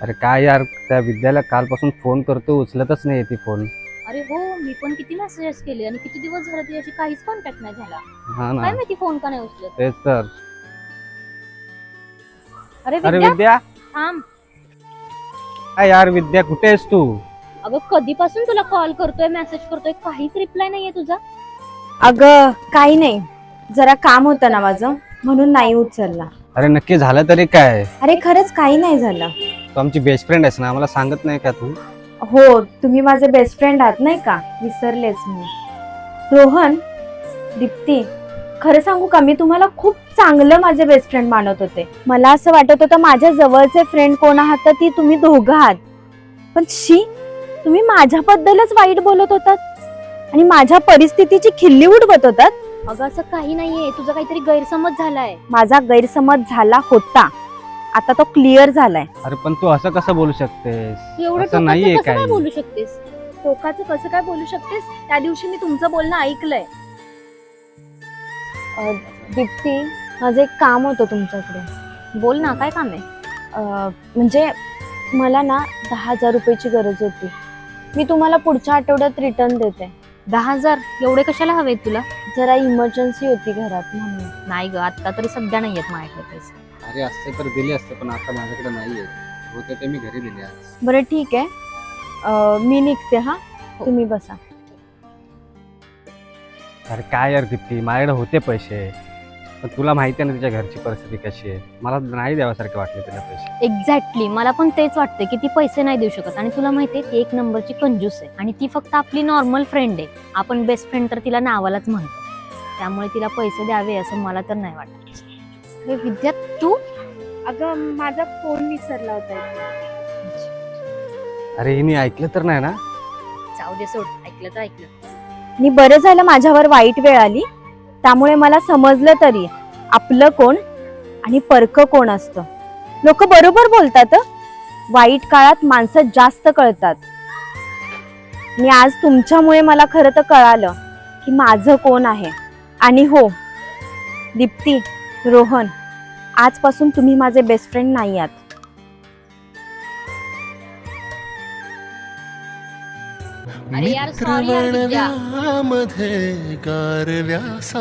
अरे काय यार, त्या विद्याला कालपासून फोन करतो, उचलतच नाही ती फोन. अरे हो, मी पण किती मेसेजेस केले आणि किती दिवस झाले तुझ्याशी काहीच कॉन्टॅक्ट नाही झाला. हा ना, काय माहिती फोन का नाही उचलत. तेच तर. अरे अरे विद्या, विद्या, थांब. काय यार विद्या, कुठे आहेस तू? अगं कधीपासून तुला कॉल करतोय, मेसेज करतोय, काहीच रिप्लाय नाहीये तुझा. अगं काही नाही, जरा काम होतं ना माझं म्हणून नाही उचलला. अरे नक्की झालं तरी काय? अरे खरंच काही नाही झालं. तू आमची बेस्ट फ्रेंड आहेस ना, आम्हाला सांगत नाही का तू? हो, तुम्ही माझे बेस्ट फ्रेंड आहात नाही का, विसरलेच मी. रोहन, दीप्ती, खरं सांगू का, मी तुम्हाला खूप चांगलं माझे बेस्ट फ्रेंड मानत होते. मला असं वाटत होतं माझ्या जवळचे फ्रेंड कोण आहात तर ती तुम्ही दोघं आहात. पण शी, तुम्ही माझ्याबद्दलच वाईट बोलत होतात आणि माझ्या परिस्थितीची खिल्ली उडवत होतात. अगं असं काही नाहीये, तुझा काहीतरी गैरसमज झालाय. माझा गैरसमज झाला होता, आता तो क्लिअर झालाय. अरे पण तू असं कसं बोलू शकतेस? एवढं असं नाहीये टोकाचं कसं काही. काय बोलू शकतेस? टोकाचं कसं काय बोलू शकतेस? त्या दिवशी मी तुमचं बोलणं ऐकलंय. दीप्ती, माझं एक काम होतं तुमच्याकडे. बोल ना, काय काम आहे? म्हणजे मला ना 10,000 रुपयाची गरज होती. मी तुम्हाला पुढच्या आठवड्यात रिटर्न देते. 10,000 एवढे कशाला हवेत तुला? जरा इमर्जन्सी होती घरात म्हणून. नाही ग, आता तरी सध्या नाहीयेत माझ्याकडे पैसे. अरे असते तर दिले असते, पण आता माझ्याकडे नाहीये. होते ते मी घरी दिले आज. बरं ठीक आहे, मी निघते. हा, तुम्ही बसा. अरे काय यार दीप्ती, माझ्याकडे होते पैसे, पण तुला माहिती आहे ना तिच्या घरची परिस्थिती कशी आहे. मला नाही द्यावासारखे वाटले तिला पैसे. एक्झॅक्टली, मला पण तेच वाटतं की ती पैसे नाही देऊ शकत. आणि तुला माहितीये, ती एक नंबरची कंजूस आहे आणि ती फक्त आपली नॉर्मल फ्रेंड आहे. आपण बेस्ट फ्रेंड तर तिला नावालाच म्हणतो, त्यामुळे तिला पैसे द्यावे असं मला तर नाही वाटत. अरे विद्या, तू? अगं माझा फोन विसरला होता. अरे हिने ऐकलं तर नाही ना? जाऊ दे, सोड, ऐकलं तर ऐकलं. आणि बरं झालं माझ्यावर वाईट वेळ आली, त्यामुळे मला समजलं तरी आपलं कोण आणि परक कोण असतं. लोक बरोबर बोलतात, वाईट काळात माणसं जास्त कळतात. आणि आज तुमच्यामुळे मला खरं तर कळालं की माझं कोण आहे. आणि हो दीप्ती, रोहन, आजपासून तुम्ही माझे बेस्ट फ्रेंड नाही आहात. अरे यार, सॉरी यार विद्या. मध्ये गारव्यासारखा